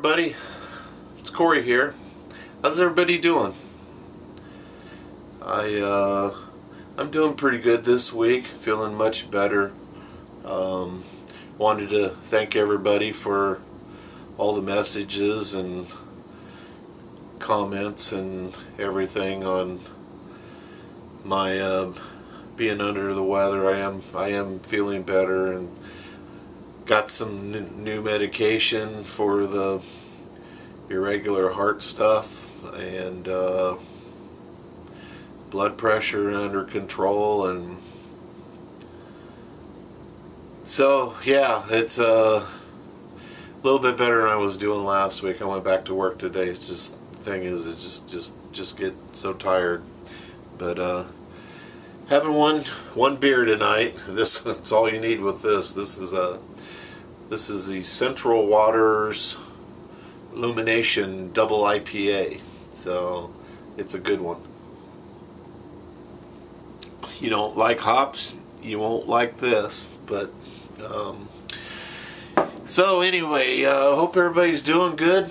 everybody, it's Corey here. How's everybody doing? I'm doing pretty good this week, feeling much better. Wanted to thank everybody for all the messages and comments and everything on my being under the weather. I am feeling better and got some new medication for the irregular heart stuff, and blood pressure under control, and so yeah, it's a little bit better than I was doing last week. I went back to work today. It's just, the thing is, it just get so tired. But having one beer tonight. That's all you need with this. This is the Central Waters Illumination Double IPA. So it's a good one. You don't like hops, you won't like this. But so anyway, hope everybody's doing good.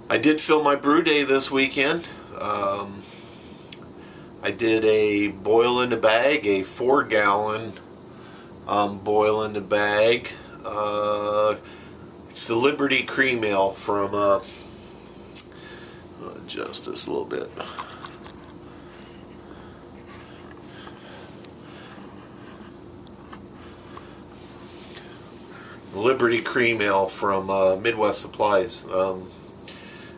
I did film my brew day this weekend. I did a boil in the bag, a 4-gallon boil in the bag. It's the Liberty Cream Ale from I'll adjust this a little bit. Liberty Cream Ale from Midwest Supplies. It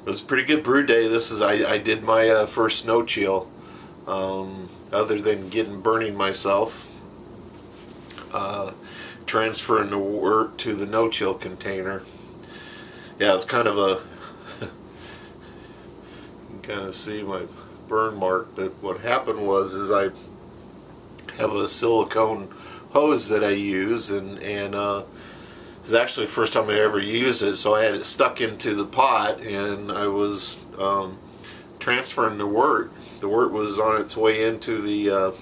was a pretty good brew day. I did my first no chill, other than burning myself. Transferring the wort to the no chill container. Yeah, it's kind of a you can kind of see my burn mark. But what happened is I have a silicone hose that I use, and it's actually the first time I ever used it, so I had it stuck into the pot, and I was transferring the wort. The wort was on its way into the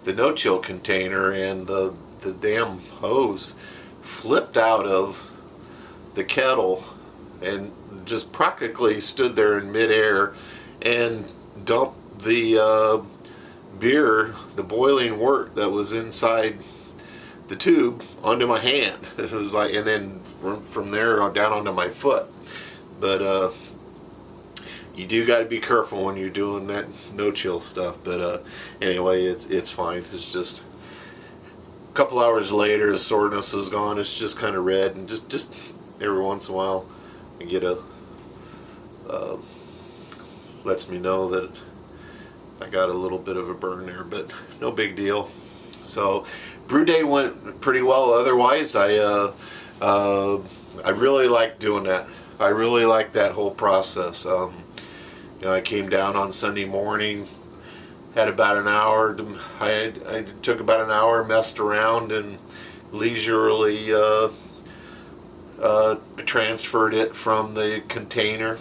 no-chill container, and the damn hose flipped out of the kettle and just practically stood there in midair and dumped the beer, the boiling wort that was inside the tube, onto my hand. It was like, and then from there down onto my foot. But you do got to be careful when you're doing that no-chill stuff. But anyway, it's fine. It's just a couple hours later, the soreness is gone. It's just kind of red, and just every once in a while, I get lets me know that I got a little bit of a burn there, but no big deal. So brew day went pretty well. Otherwise, I really like doing that. I really like that whole process. I came down on Sunday morning, had about an hour. I took about an hour, messed around, and leisurely transferred it from the container.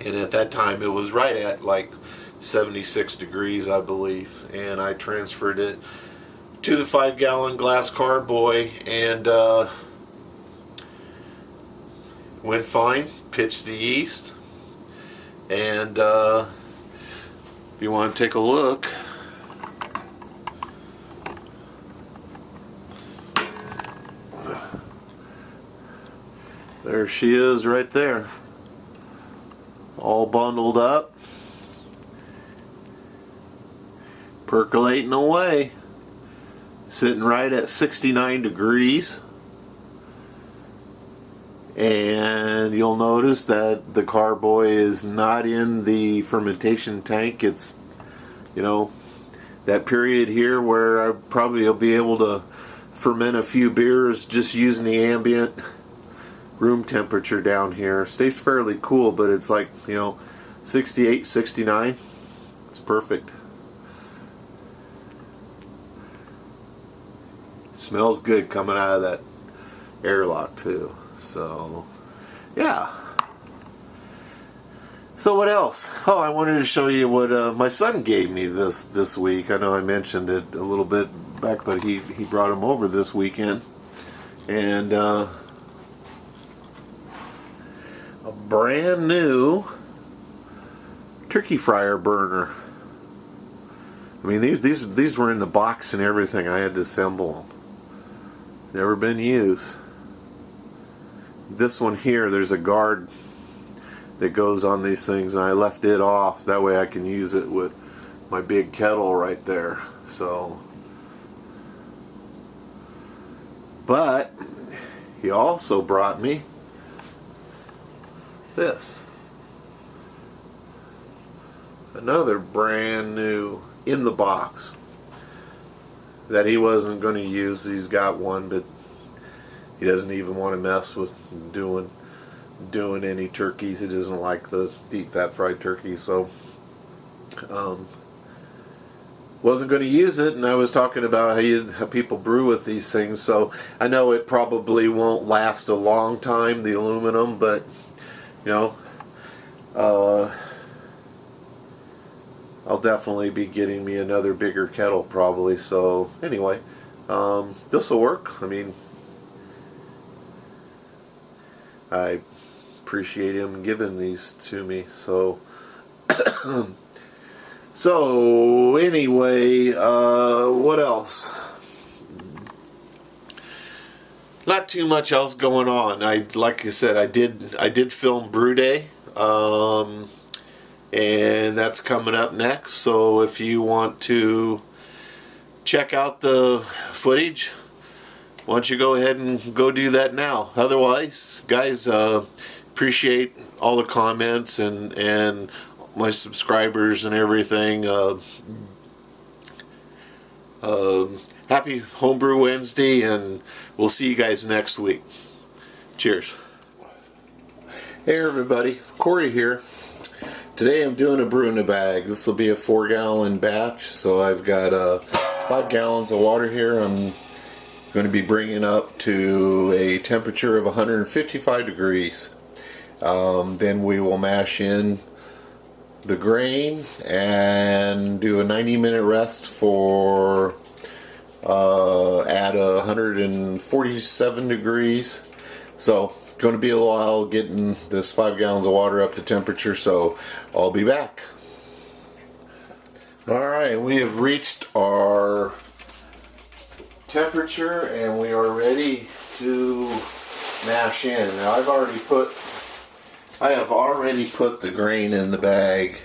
And at that time, it was right at like 76 degrees, I believe. And I transferred it to the 5-gallon glass carboy, and went fine. Pitched the yeast. And if you want to take a look, there she is right there, all bundled up, percolating away, sitting right at 69 degrees. And you'll notice that the carboy is not in the fermentation tank. It's, that period here where I probably will be able to ferment a few beers just using the ambient room temperature down here. Stays fairly cool, but it's like, 68, 69. It's perfect. Smells good coming out of that airlock too. So, yeah. So what else? Oh, I wanted to show you what my son gave me this week. I know I mentioned it a little bit back, but he brought them over this weekend. and a brand new turkey fryer burner. I mean, these were in the box and everything. I had to assemble them. Never been used. This one here, there's a guard that goes on these things, and I left it off. That way I can use it with my big kettle right there. So, but he also brought me this. Another brand new in the box that he wasn't going to use. He's got one, but he doesn't even want to mess with doing any turkeys. He doesn't like the deep fat fried turkey, so wasn't going to use it. And I was talking about how people brew with these things, so I know it probably won't last a long time, the aluminum, but you know, I'll definitely be getting me another bigger kettle probably. So anyway, this will work. I mean, I appreciate him giving these to me. So so anyway, what else? Not too much else going on. Like I said, I did film Brew Day, and that's coming up next. So if you want to check out the footage, why don't you go ahead and go do that now. Otherwise, guys, appreciate all the comments and my subscribers and everything. Happy Homebrew Wednesday, and we'll see you guys next week. Cheers. Hey everybody, Corey here. Today I'm doing a brew in a bag. This will be a 4-gallon batch, so I've got 5 gallons of water here. I'm going to be bringing up to a temperature of 155 degrees. Then we will mash in the grain and do a 90-minute rest for at 147 degrees. So going to be a little while getting this 5 gallons of water up to temperature, so I'll be back. Alright, we have reached our temperature and we are ready to mash in. Now I have already put the grain in the bag.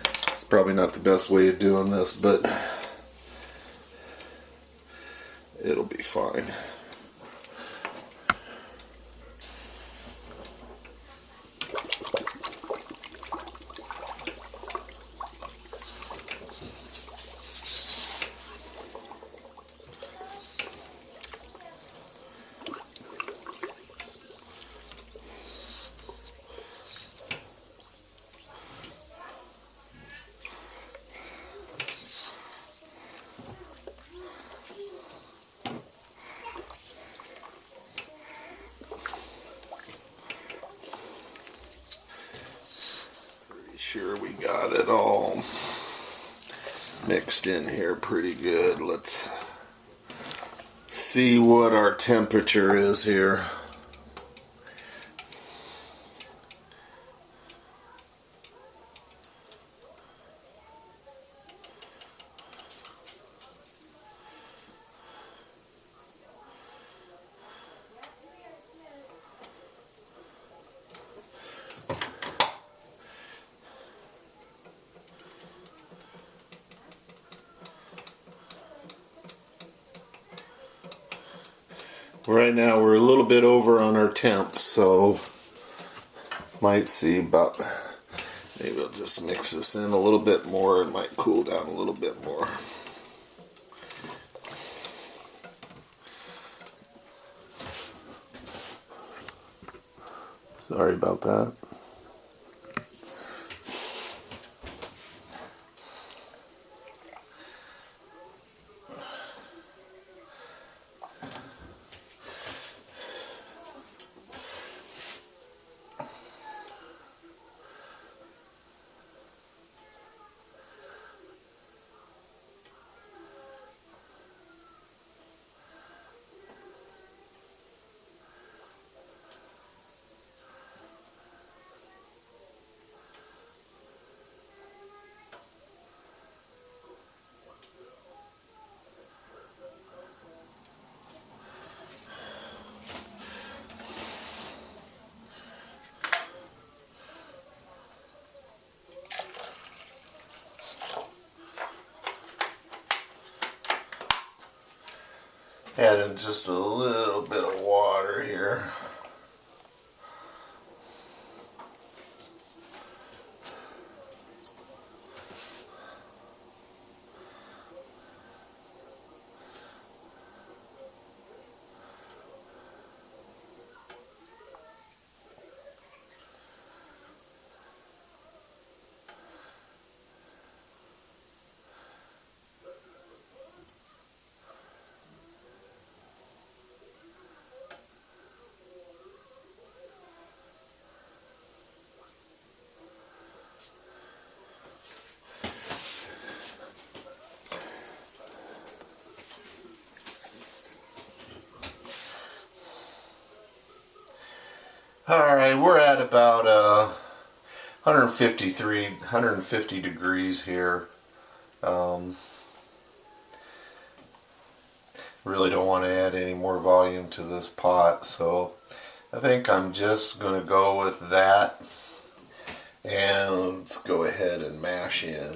It's probably not the best way of doing this, but it'll be fine. Sure we got it all mixed in here pretty good. Let's see what our temperature is here. Right now we're a little bit over on our temp, so might see about, maybe I'll just mix this in a little bit more. It might cool down a little bit more. Sorry about that. Add in just a little bit of water here. Alright, we're at about 150 degrees here. Really don't want to add any more volume to this pot, so I think I'm just going to go with that. And let's go ahead and mash in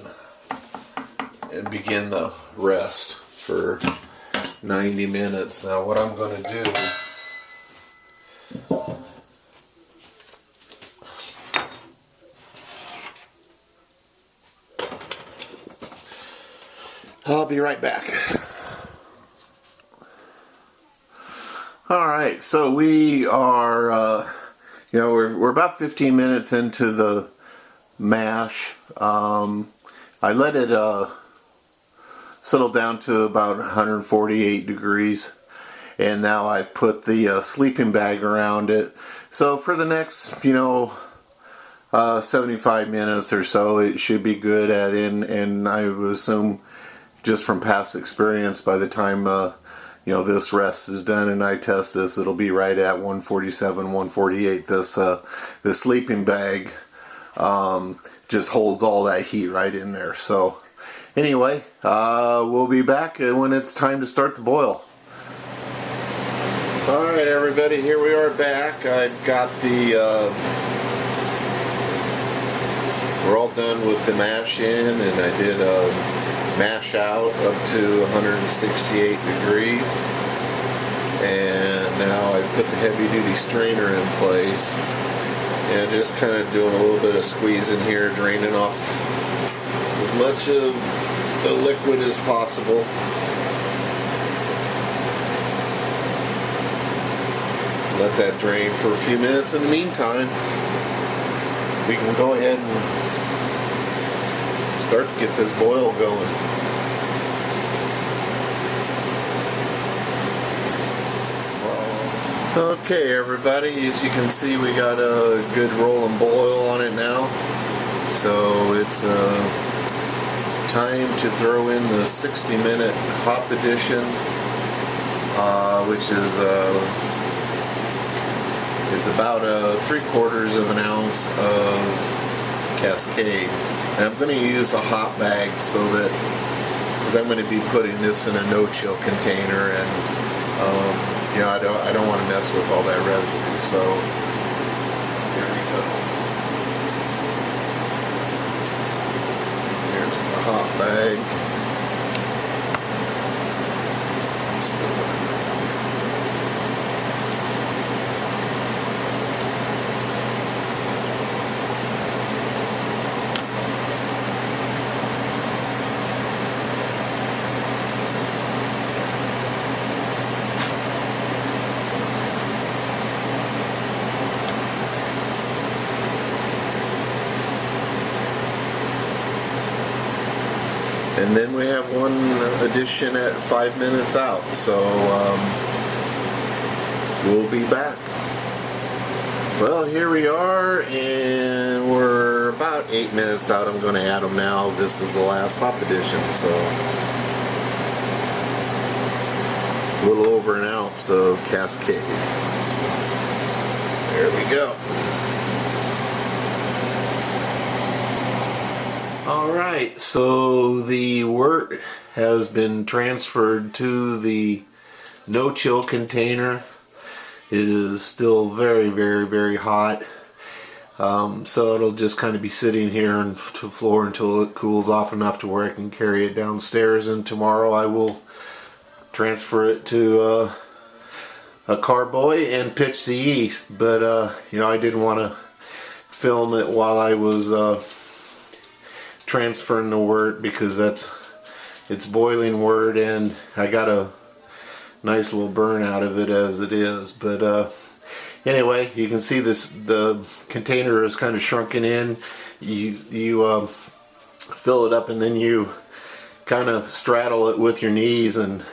and begin the rest for 90 minutes. Now what I'm going to do, I'll be right back. Alright, so we are, we're about 15 minutes into the mash. I let it settle down to about 148 degrees. And now I've put the sleeping bag around it. So for the next, 75 minutes or so, it should be good and I would assume, just from past experience, by the time this rest is done and I test this, it'll be right at 147, 148. This sleeping bag just holds all that heat right in there. So anyway, we'll be back when it's time to start the boil. Alright everybody, here we are back. I've got we're all done with the mash in, and I did mash out up to 168 degrees, and now I put the heavy duty strainer in place and just kind of doing a little bit of squeezing here, draining off as much of the liquid as possible. Let that drain for a few minutes. In the meantime, we can go ahead and start to get this boil going. Okay everybody, as you can see, we got a good rolling boil on it now. So it's time to throw in the 60-minute hop addition, which is about 3/4 of an ounce of Cascade. And I'm going to use a hop bag because I'm going to be putting this in a no-chill container, and I don't want to mess with all that residue. So here we go. Here's the hop bag. And then we have one addition at 5 minutes out, so we'll be back. Well, here we are, and we're about 8 minutes out. I'm going to add them now. This is the last hop addition, so a little over an ounce of Cascade. So, there we go. Alright, so the wort has been transferred to the no-chill container. It is still very, very, very hot. So it'll just kind of be sitting here on the floor until it cools off enough to where I can carry it downstairs. And tomorrow I will transfer it to a carboy and pitch the yeast. But you know, I didn't want to film it while I was transferring the wort, because it's boiling wort and I got a nice little burn out of it as it is. But anyway, you can see the container is kind of shrunken in. You fill it up and then you kind of straddle it with your knees and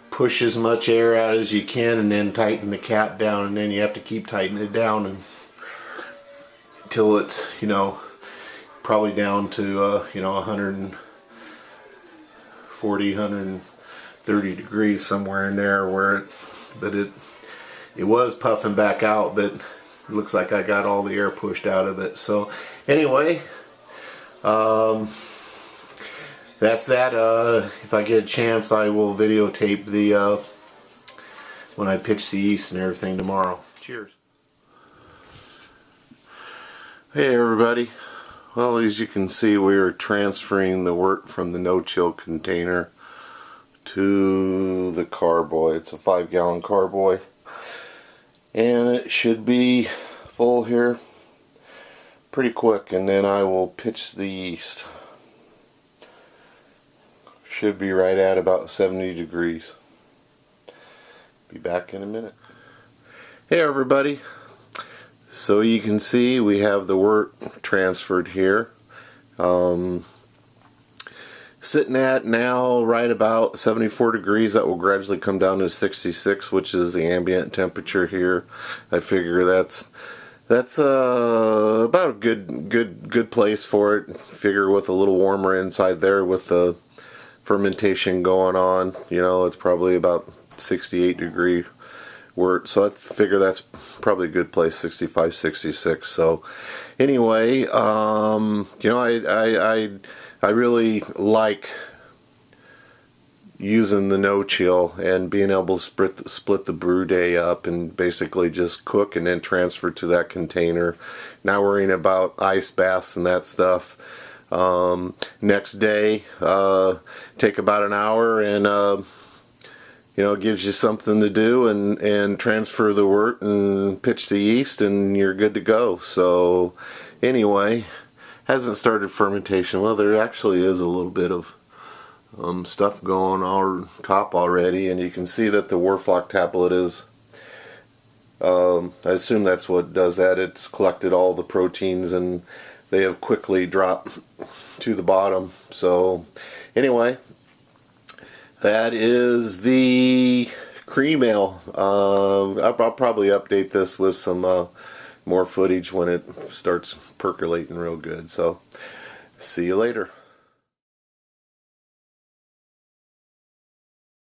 push as much air out as you can, and then tighten the cap down, and then you have to keep tightening it down until it's, you know, probably down to you know, 140, 130 degrees, somewhere in there, where it was puffing back out, but it looks like I got all the air pushed out of it. So anyway, that's that. If I get a chance, I will videotape the when I pitch the yeast and everything tomorrow. Cheers. Hey everybody. Well, as you can see, we are transferring the wort from the no-chill container to the carboy. It's a 5-gallon carboy, and it should be full here pretty quick, and then I will pitch the yeast. Should be right at about 70 degrees. Be back in a minute. Hey everybody. So you can see we have the wort transferred here. Sitting at now right about 74 degrees. That will gradually come down to 66, which is the ambient temperature here. I figure that's about a good place for it. Figure with a little warmer inside there with the fermentation going on, you know, it's probably about 68 degree wort, so I figure that's probably a good place, 65, 66. So anyway, you know, I really like using the no-chill and being able to split the brew day up and basically just cook and then transfer to that container. Not worrying about ice baths and that stuff. Next day, take about an hour, and you know, it gives you something to do, and transfer the wort and pitch the yeast, and you're good to go. So anyway, hasn't started fermentation. Well, there actually is a little bit of stuff going on top already, and you can see that the Wurflock tablet is, I assume that's what does that. It's collected all the proteins and they have quickly dropped to the bottom. So anyway, that is the cream ale. I'll probably update this with some more footage when it starts percolating real good. So see you later.